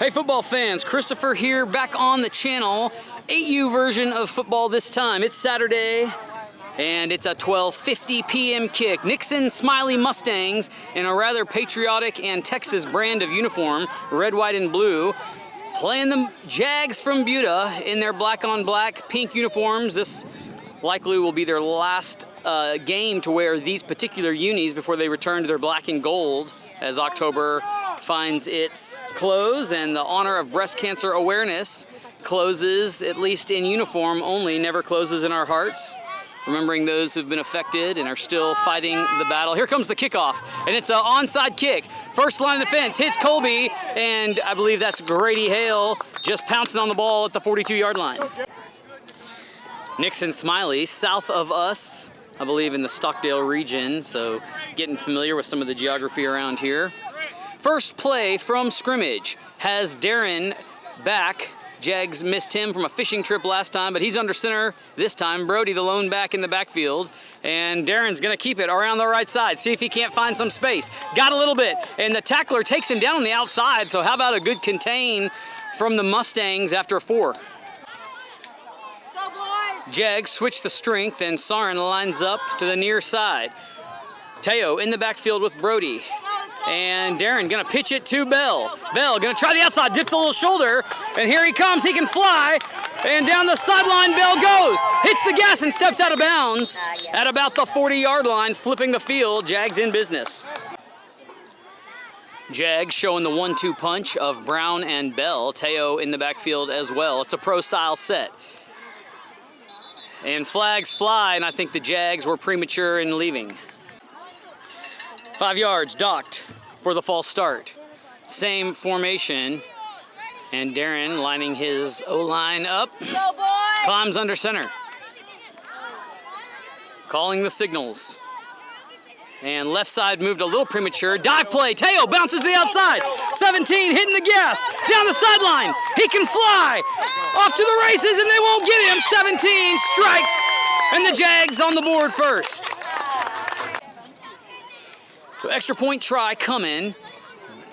Hey football fans, Christopher here, back on the channel. 8U version of football this time. It's Saturday and it's a 12:50 p.m. kick. Nixon Smiley Mustangs in a rather patriotic and Texas brand of uniform, red, white, and blue, playing the Jags from Buda in their black on black pink uniforms. This likely will be their last game to wear these particular unis before they return to their black and gold as October finds its close, and the honor of breast cancer awareness closes, at least in uniform only, never closes in our hearts, remembering those who've been affected and are still fighting the battle. Here comes the kickoff, and it's an onside kick. First line of defense hits Colby, and I believe that's Grady Hale just pouncing on the ball at the 42-yard line. Nixon Smiley, south of us, I believe in the Stockdale region, so getting familiar with some of the geography around here. First play from scrimmage has Darren back. Jags missed him from a fishing trip last time, but he's under center this time. Brody, the lone back in the backfield, and Darren's gonna keep it around the right side, see if he can't find some space. Got a little bit, and the tackler takes him down on the outside, so how about a good contain from the Mustangs after 4. Jags switch the strength, and Sarin lines up to the near side. Teo in the backfield with Brody. And Darren gonna pitch it to Bell. Bell gonna try the outside, dips a little shoulder, and here he comes, he can fly, and down the sideline Bell goes. Hits the gas and steps out of bounds at about the 40-yard line, flipping the field. Jags in business. Jags showing the 1-2 punch of Brown and Bell. Teo in the backfield as well. It's a pro-style set. And flags fly, and I think the Jags were premature in leaving. 5 yards docked for the false start. Same formation, and Darren lining his O-line up, climbs under center. Calling the signals. And left side moved a little premature. Dive play, Teo bounces to the outside. 17 hitting the gas, down the sideline. He can fly, off to the races, and they won't get him. 17 strikes, and the Jags on the board first. So extra point try coming.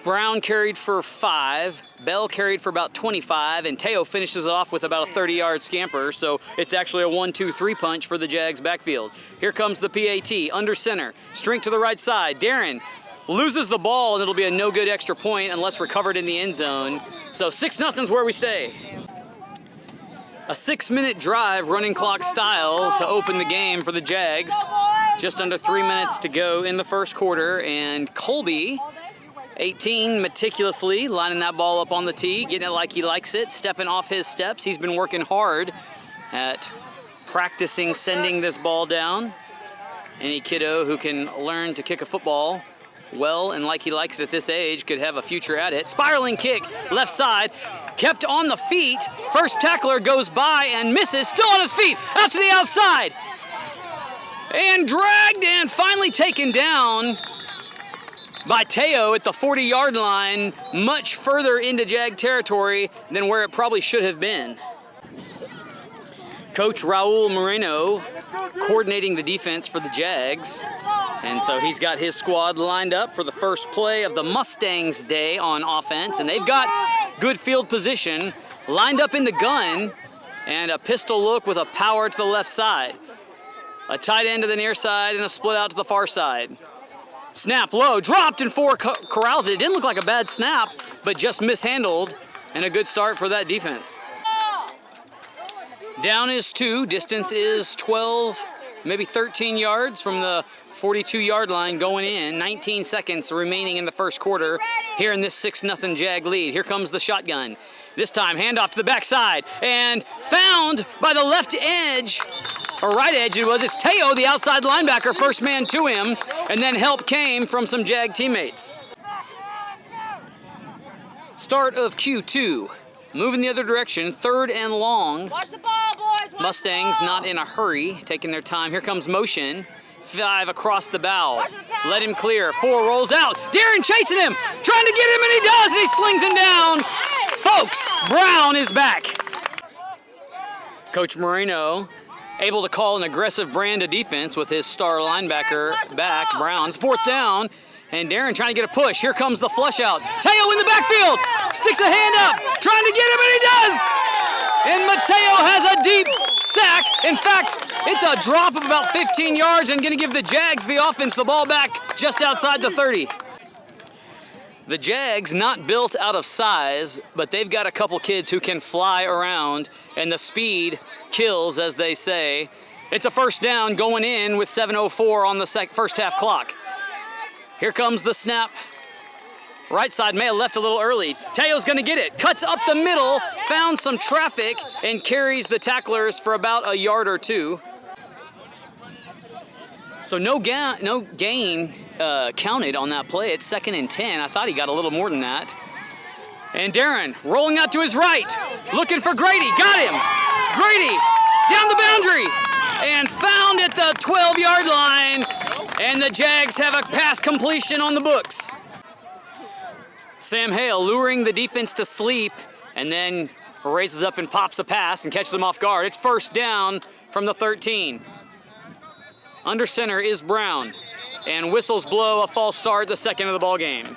Brown carried for 5, Bell carried for about 25, and Teo finishes it off with about a 30-yard scamper, so it's actually a 1-2-3 punch for the Jags backfield. Here comes the PAT, under center, strength to the right side. Darren loses the ball, and it'll be a no-good extra point unless recovered in the end zone. So 6-0's where we stay. A 6-minute drive, running clock style, to open the game for the Jags. Just under 3 minutes to go in the first quarter, and Colby, 18, meticulously lining that ball up on the tee, getting it like he likes it, stepping off his steps. He's been working hard at practicing sending this ball down. Any kiddo who can learn to kick a football well and like he likes it at this age could have a future at it. Spiraling kick, left side, kept on the feet. First tackler goes by and misses, still on his feet, out to the outside. And dragged and finally taken down by Teo at the 40-yard line, much further into Jag territory than where it probably should have been. Coach Raul Moreno coordinating the defense for the Jags, and so he's got his squad lined up for the first play of the Mustangs day on offense, and they've got good field position, lined up in the gun, and a pistol look with a power to the left side. A tight end to the near side and a split out to the far side. Snap low, dropped, and 4 corrals it. It didn't look like a bad snap, but just mishandled, and a good start for that defense. Down is 2, distance is 12, maybe 13 yards from the 42-yard line going in. 19 seconds remaining in the first quarter here in this 6-0 Jag lead. Here comes the shotgun. This time, handoff to the backside, and found by the left edge, or right edge it was. It's Teo, the outside linebacker, first man to him, and then help came from some Jag teammates. Start of Q2. Moving the other direction, 3rd and long. Watch the ball, boys. Watch Mustangs not in a hurry, taking their time. Here comes motion. 5 across the bow. Let him clear. 4 rolls out. Darren chasing him, trying to get him, and he does, and he slings him down. Folks, Brown is back. Coach Moreno able to call an aggressive brand of defense with his star linebacker back. Brown's 4th down, and Darren trying to get a push. Here comes the flush out. Teo in the backfield, sticks a hand up, trying to get him, and he does! And Mateo has a deep sack. In fact, it's a drop of about 15 yards and going to give the Jags, the offense, the ball back just outside the 30. The Jags, not built out of size, but they've got a couple kids who can fly around, and the speed kills, as they say. It's a first down going in with 7:04 on the first half clock. Here comes the snap. Right side may have left a little early. Teo's going to get it. Cuts up the middle, found some traffic, and carries the tacklers for about a yard or two. So no gain counted on that play. It's 2nd and 10. I thought he got a little more than that. And Darren rolling out to his right, looking for Grady. Got him. Grady down the boundary and found at the 12-yard line. And the Jags have a pass completion on the books. Sam Hale luring the defense to sleep and then raises up and pops a pass and catches them off guard. It's first down from the 13. Under center is Brown, and whistles blow a false start, the second of the ball game.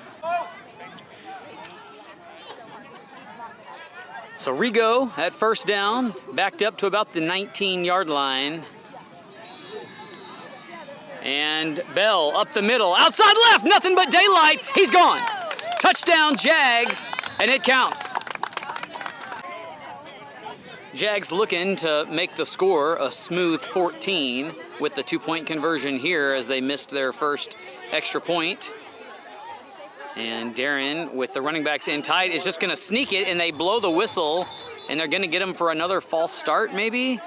So Rigo at first down, backed up to about the 19-yard line. And Bell up the middle, outside left, nothing but daylight. He's gone. Touchdown Jags, and it counts. Jags looking to make the score a smooth 14 with the 2-point conversion here as they missed their first extra point. And Darren, with the running backs in tight, is just going to sneak it, and they blow the whistle, and they're going to get him for another false start, maybe?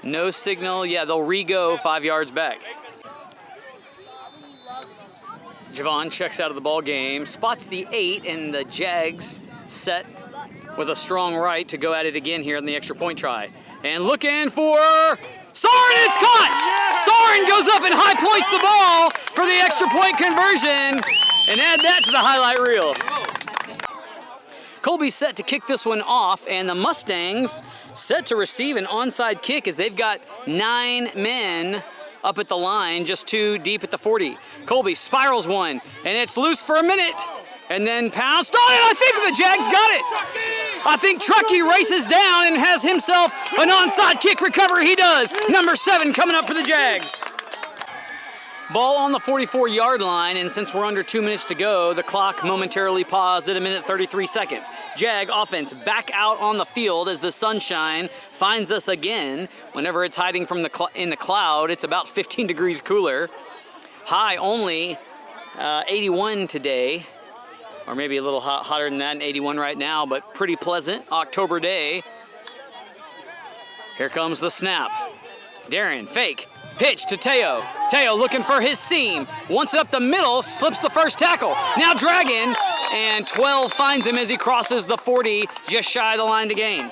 No signal. Yeah, they'll re-go 5 yards back. Javon checks out of the ball game, spots the 8, and the Jags set with a strong right to go at it again here in the extra point try. And looking for Soren, it's caught! Soren goes up and high points the ball for the extra point conversion, and add that to the highlight reel. Colby's set to kick this one off, and the Mustangs set to receive an onside kick as they've got 9 men up at the line, just 2 deep at the 40. Colby spirals one, and it's loose for a minute, and then pounced on it. I think the Jags got it. I think Truckee races down and has himself an onside kick recovery. He does. Number 7 coming up for the Jags. Ball on the 44-yard line, and since we're under 2 minutes to go, the clock momentarily paused at 1:33 seconds. Jag offense back out on the field as the sunshine finds us again. Whenever it's hiding from in the cloud, it's about 15 degrees cooler. High only 81 today, or maybe a little hotter than that, 81 right now, but pretty pleasant October day. Here comes the snap. Darren, fake. Pitch to Teo. Teo looking for his seam. Once up the middle, slips the first tackle. Now dragging, and 12 finds him as he crosses the 40, just shy of the line to gain.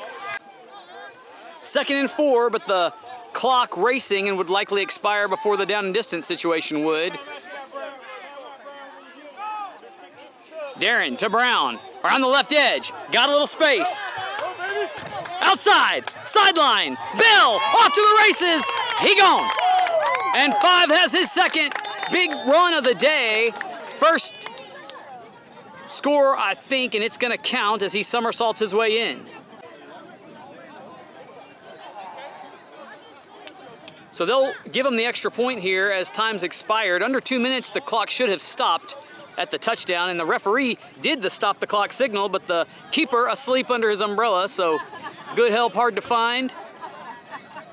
2nd and 4, but the clock racing and would likely expire before the down and distance situation would. Darren to Brown, around the left edge, got a little space. Outside, sideline, Bell off to the races, he gone. And 5 has his second big run of the day. First score, I think, and it's going to count as he somersaults his way in. So they'll give him the extra point here as time's expired. Under 2 minutes, the clock should have stopped at the touchdown, and the referee did the stop the clock signal, but the keeper asleep under his umbrella, so good help, hard to find.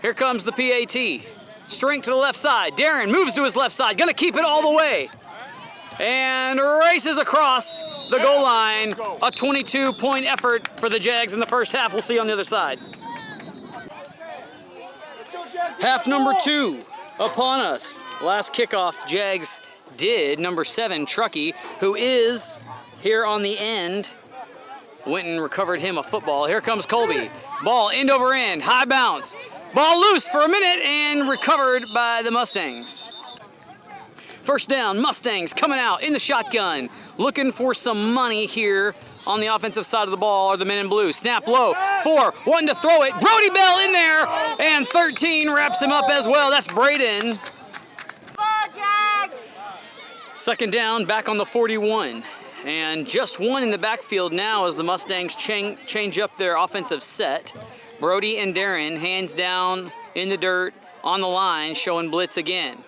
Here comes the PAT. Strength to the left side. Darren moves to his left side, gonna keep it all the way. And races across the goal line. A 22-point effort for the Jags in the first half. We'll see on the other side. Half number 2 upon us. Last kickoff, Jags did. Number 7, Truckee, who is here on the end. Went and recovered him a football. Here comes Colby. Ball end over end, high bounce. Ball loose for a minute and recovered by the Mustangs. First down, Mustangs coming out in the shotgun. Looking for some money here on the offensive side of the ball are the men in blue. Snap low, 4, wanting to throw it. Brody Bell in there, and 13 wraps him up as well. That's Braden. Second down, back on the 41. And just one in the backfield now as the Mustangs change up their offensive set. Brody and Darren, hands down in the dirt on the line, showing blitz again.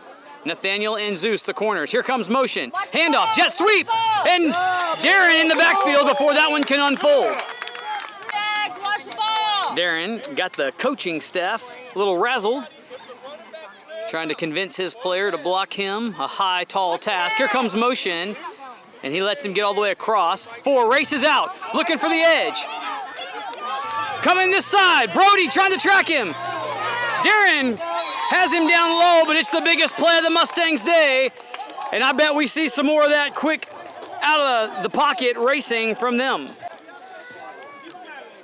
Nathaniel and Zeus, the corners. Here comes motion. Handoff, jet sweep, and Darren in the backfield before that one can unfold. Darren got the coaching staff a little razzled, trying to convince his player to block him. A high, tall task. Here comes motion, and he lets him get all the way across. 4 races out, looking for the edge. Coming this side, Brody trying to track him. Darren has him down low, but it's the biggest play of the Mustangs' day. And I bet we see some more of that quick out of the pocket racing from them.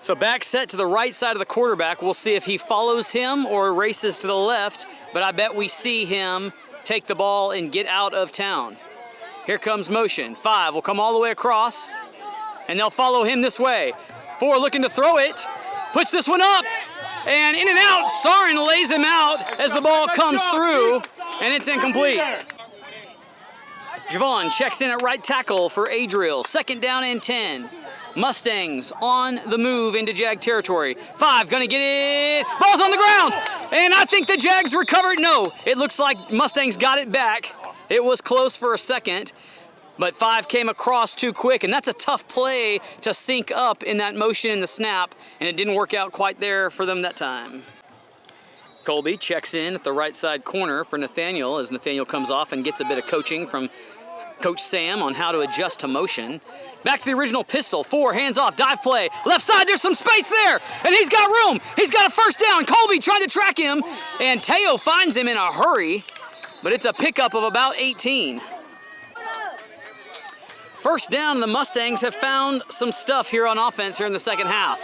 So back set to the right side of the quarterback. We'll see if he follows him or races to the left, but I bet we see him take the ball and get out of town. Here comes motion. 5 will come all the way across, and they'll follow him this way. 4 looking to throw it, puts this one up, and in and out. Soren lays him out as the ball comes through, and it's incomplete. Javon checks in at right tackle for Adriel. Second down and 10. Mustangs on the move into Jag territory. 5 gonna get it. Ball's on the ground, and I think the Jags recovered. No, it looks like Mustangs got it back. It was close for a second, but 5 came across too quick, and that's a tough play to sync up in that motion in the snap, and it didn't work out quite there for them that time. Colby checks in at the right side corner for Nathaniel as Nathaniel comes off and gets a bit of coaching from Coach Sam on how to adjust to motion. Back to the original pistol. 4, hands off, dive play. Left side, there's some space there, and he's got room. He's got a first down. Colby trying to track him, and Teo finds him in a hurry, but it's a pickup of about 18. First down, the Mustangs have found some stuff here on offense here in the second half.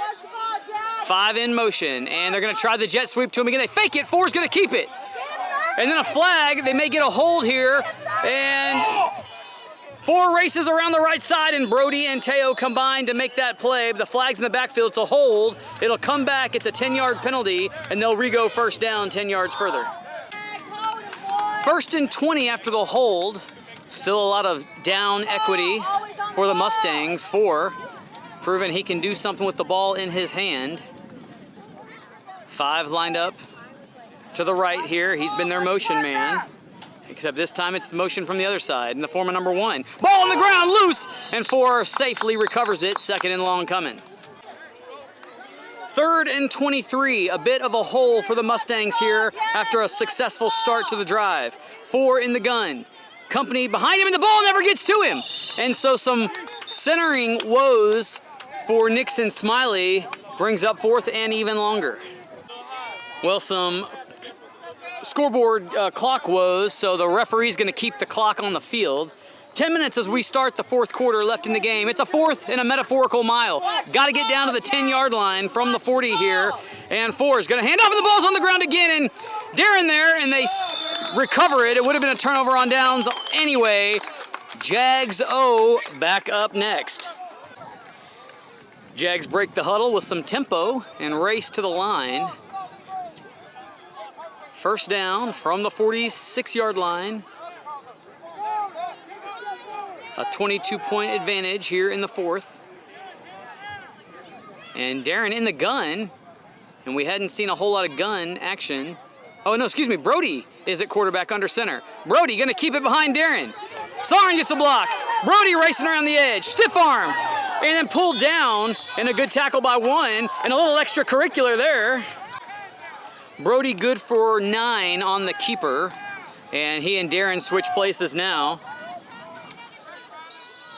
5 in motion, and they're going to try the jet sweep to him again. They fake it. 4's going to keep it. And then a flag. They may get a hold here, and 4 races around the right side, and Brody and Teo combine to make that play. The flag's in the backfield. It's a hold. It'll come back. It's a 10-yard penalty, and they'll re-go first down 10 yards further. First and 20 after the hold. Still a lot of down equity for the Mustangs. 4 proving he can do something with the ball in his hand. 5 lined up to the right here. He's been their motion man, except this time it's the motion from the other side in the form of number 1. Ball on the ground, loose, and 4 safely recovers it. Second and long coming. Third and 23, a bit of a hole for the Mustangs here after a successful start to the drive. 4 in the gun. Company behind him, and the ball never gets to him. And so some centering woes for Nixon Smiley brings up 4th and even longer. Well, some scoreboard clock woes, so the referee's going to keep the clock on the field. 10 minutes as we start the 4th quarter left in the game. It's a 4th and a metaphorical mile. Got to get down to the 10-yard line from the 40 here. And 4 is going to hand off, and the ball's on the ground again. And Darren there, and they recover it. It would have been a turnover on downs anyway. Jags back up next. Jags break the huddle with some tempo and race to the line. First down from the 46-yard line. A 22-point advantage here in the 4th. And Darren in the gun, and we hadn't seen a whole lot of gun action. Oh, no, excuse me, Brody is at quarterback under center. Brody gonna keep it behind Darren. Soren gets a block. Brody racing around the edge, stiff arm, and then pulled down, and a good tackle by 1, and a little extracurricular there. Brody good for 9 on the keeper, and he and Darren switch places now.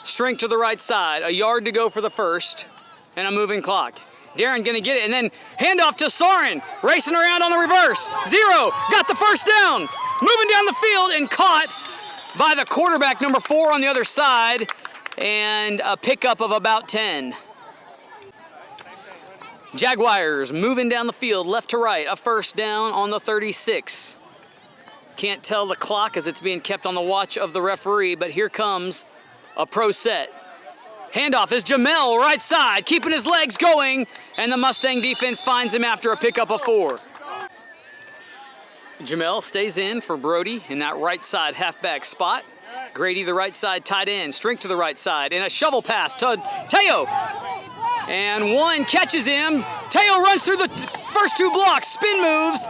Strength to the right side, a yard to go for the first, and a moving clock. Darren gonna get it, and then handoff to Soren, racing around on the reverse. 0, got the first down, moving down the field, and caught by the quarterback, number 4 on the other side, and a pickup of about 10. Jaguars moving down the field, left to right, a first down on the 36. Can't tell the clock as it's being kept on the watch of the referee, but here comes a pro set. Handoff is Jamel, right side, keeping his legs going, and the Mustang defense finds him after a pickup of 4. Jamel stays in for Brody in that right side halfback spot. Grady, the right side tight end, strength to the right side, and a shovel pass to Teo. And one catches him. Teo runs through the first 2 blocks, spin moves,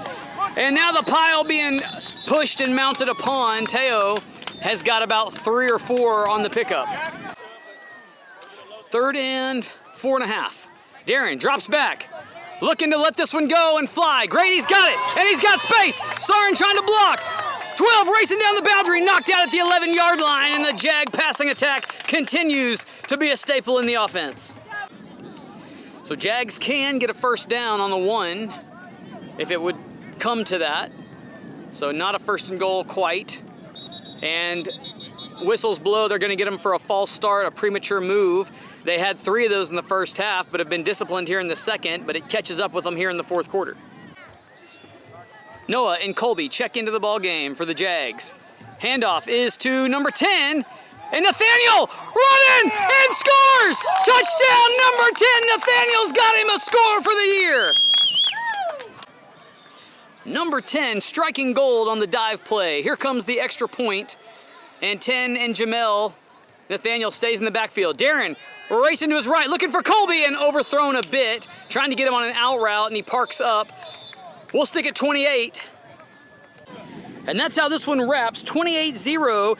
and now the pile being pushed and mounted upon. Teo has got about 3 or 4 on the pickup. 3rd and 4.5. Darren drops back, looking to let this one go and fly. Grady's got it, and he's got space. Sarin trying to block. 12 racing down the boundary, knocked out at the 11-yard line, and the Jag passing attack continues to be a staple in the offense. So Jags can get a first down on the 1 if it would come to that. So not a 1st and goal quite. And whistles blow, they're going to get them for a false start, a premature move. They had 3 of those in the first half, but have been disciplined here in the second, but it catches up with them here in the 4th quarter. Noah and Colby check into the ball game for the Jags. Handoff is to number 10, and Nathaniel running and scores! Touchdown number 10, Nathaniel's got him a score for the year. Number 10 striking gold on the dive play. Here comes the extra point, and 10 and Jamel. Nathaniel stays in the backfield. Darren racing to his right, looking for Colby, and overthrown a bit, trying to get him on an out route, and he parks up. We'll stick at 28. And that's how this one wraps, 28-0.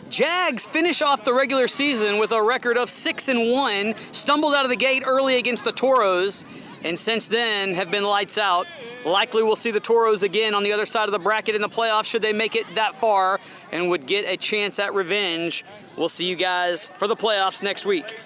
Jags finish off the regular season with a record of 6-1, stumbled out of the gate early against the Toros, and since then have been lights out. Likely we'll see the Toros again on the other side of the bracket in the playoffs should they make it that far and would get a chance at revenge. We'll see you guys for the playoffs next week.